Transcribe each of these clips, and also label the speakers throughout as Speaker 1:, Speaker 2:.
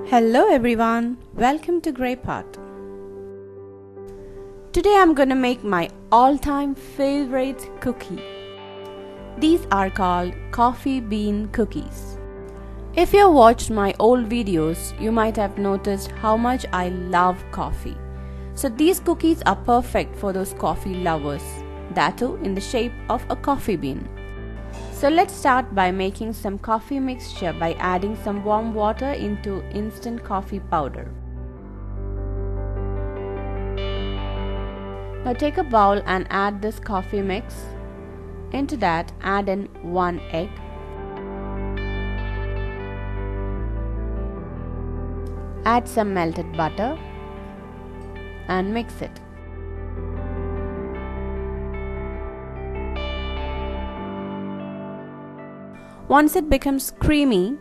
Speaker 1: Hello everyone, welcome to GreyPot. Today I'm gonna make my all-time favorite cookie. These are called coffee bean cookies. If you watched my old videos, you might have noticed how much I love coffee. So these cookies are perfect for those coffee lovers, that too in the shape of a coffee bean. So let's start by making some coffee mixture by adding some warm water into instant coffee powder. Now take a bowl and add this coffee mix. Into that add in 1 egg. Add some melted butter and mix it. Once it becomes creamy,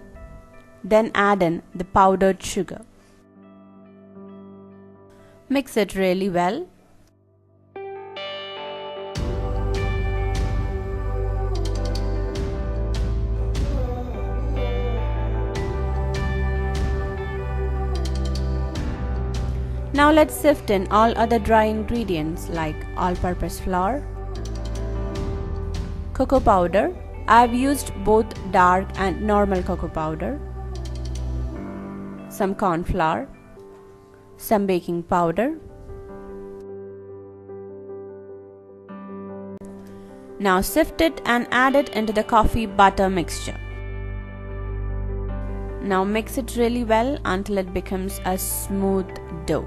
Speaker 1: then add in the powdered sugar. Mix it really well. Now let's sift in all other dry ingredients like all-purpose flour, cocoa powder. I've used both dark and normal cocoa powder, some cornflour, some baking powder. Now sift it and add it into the coffee butter mixture. Now mix it really well until it becomes a smooth dough.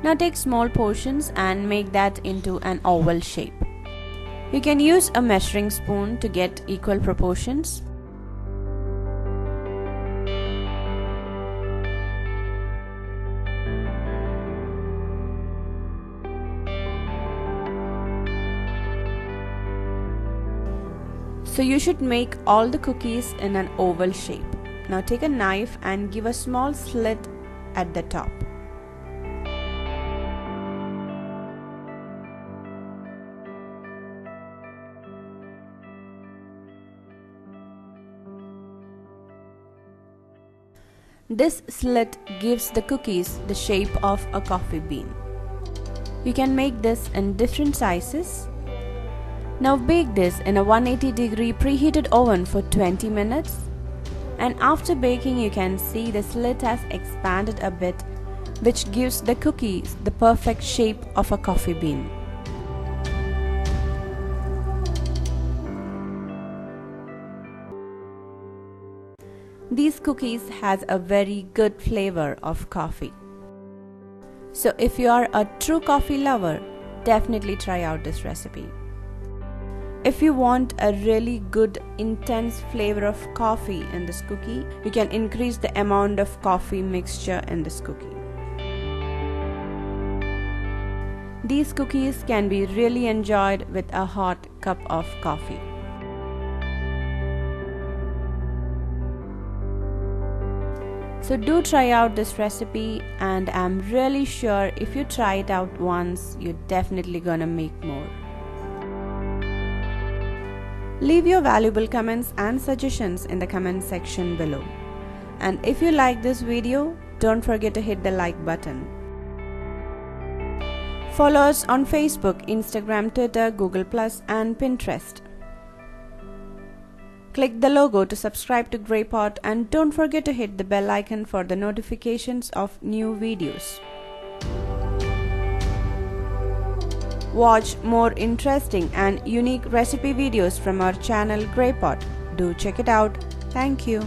Speaker 1: Now take small portions and make that into an oval shape. You can use a measuring spoon to get equal proportions. So you should make all the cookies in an oval shape. Now take a knife and give a small slit at the top. This slit gives the cookies the shape of a coffee bean. You can make this in different sizes. Now bake this in a 180-degree preheated oven for 20 minutes. And after baking, you can see the slit has expanded a bit, which gives the cookies the perfect shape of a coffee bean. These cookies has a very good flavor of coffee. So if you are a true coffee lover, definitely try out this recipe. If you want a really good intense flavor of coffee in this cookie, you can increase the amount of coffee mixture in this cookie. These cookies can be really enjoyed with a hot cup of coffee. So do try out this recipe, and I'm really sure if you try it out once, you're definitely gonna make more. Leave your valuable comments and suggestions in the comment section below. And if you like this video, don't forget to hit the like button. Follow us on Facebook, Instagram, Twitter, Google+, and Pinterest. Click the logo to subscribe to GreyPot, and don't forget to hit the bell icon for the notifications of new videos. Watch more interesting and unique recipe videos from our channel GreyPot. Do check it out. Thank you.